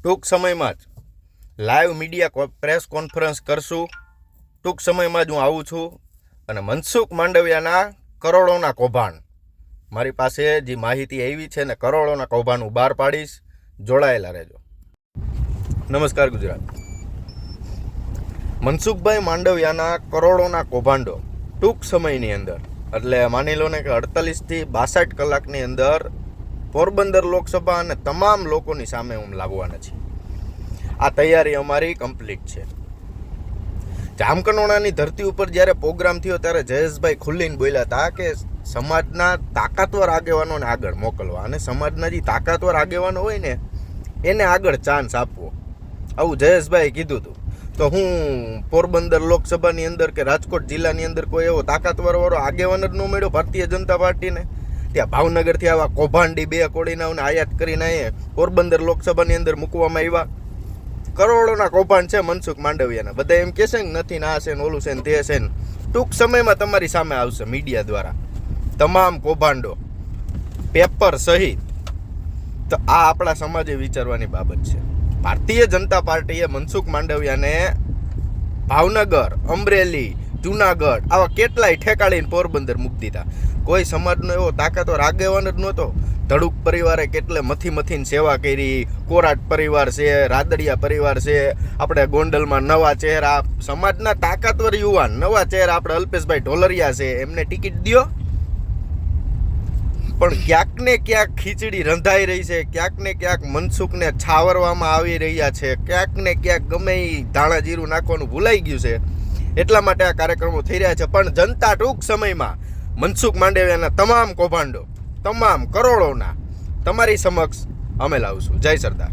ટૂંક સમયમાં જ લાઈવ મીડિયા પ્રેસ કોન્ફરન્સ કરશું. ટૂંક સમયમાં જ હું આવું છું અને મનસુખ માંડવિયાના કરોડોના કૌભાંડ મારી પાસે જે માહિતી આવી છે ને કરોડોના કૌભાંડ હું બહાર પાડીશ. જોડાયેલા રહેજો. નમસ્કાર ગુજરાત. મનસુખભાઈ માંડવિયાના કરોડોના કૌભાંડો ટૂંક સમયની અંદર એટલે માની લો ને કે 48 થી 62 કલાકની અંદર પોરબંદર લોકસભા અને તમામ લોકોની સામે હું લાવવાના છીએ. આ તૈયારી અમારી કમ્પ્લીટ છે. જામકંડોળાની ધરતી ઉપર જ્યારે પ્રોગ્રામ થયો ત્યારે જયેશભાઈ ખુલ્લીને બોલ્યા હતા કે સમાજના તાકાતવર આગેવાનોને આગળ મોકલવા અને સમાજના જે તાકાતવર આગેવાનો હોય ને એને આગળ ચાન્સ આપવો, આવું જયેશભાઈએ કીધું હતું. તો હું પોરબંદર લોકસભાની અંદર કે રાજકોટ જિલ્લાની અંદર કોઈ એવો તાકાતવર વાળો આગેવાન જ ન મળ્યો ભારતીય જનતા પાર્ટીને. ત્યાં ભાવનગરથી આવા કૌભાંડી 2 કોડીનાઓને આયાત કરીને પોરબંદર લોકસભાની અંદર મૂકવામાં આવ્યા. કરોડોના કૌભાંડ છે મનસુખ માંડવિયાના. બધા એમ કહેશે ને નથી ને આ છે ને ઓલું છે ને તે છે ને. ટૂંક સમયમાં તમારી સામે આવશે મીડિયા દ્વારા તમામ કૌભાંડો પેપર સહિત. તો આ આપણા સમાજે વિચારવાની બાબત છે. ભારતીય જનતા પાર્ટીએ મનસુખ માંડવિયાને ભાવનગર, અમરેલી, જુનાગઢ આવા કેટલાય ઠેકાડીને પોરબંદર મૂકી દીધા. કોઈ સમાજનો એવો તાકાતવર આગેવાન જ નહોતો. ધડુક પરિવારે કેટલે મથીને સેવા કરી. કોરાટ પરિવાર છે, રાદડિયા પરિવાર છે, આપણે ગોંડલમાં નવા ચહેરા, સમાજના તાકાતવર યુવાન નવા ચહેરા આપણે અલ્પેશભાઈ ઢોલરિયા છે, એમને ટિકિટ દ્યો. પણ ક્યાંક ને ક્યાંક ખીચડી રંધાઈ રહી છે, ક્યાંક ને ક્યાંક મનસુખને છાવરવામાં આવી રહ્યા છે, ક્યાંક ને ક્યાંક ગમે એ ધાણા જીરું નાખવાનું ભૂલાઈ ગયું છે. એટલા માટે આ કાર્યક્રમો થઈ રહ્યા છે. પણ જનતા ટૂંક સમયમાં મનસુખ માંડવિયાના તમામ કૌભાંડો, તમામ કરોડોના તમારી સમક્ષ અમે લાવશું. જય સરદાર.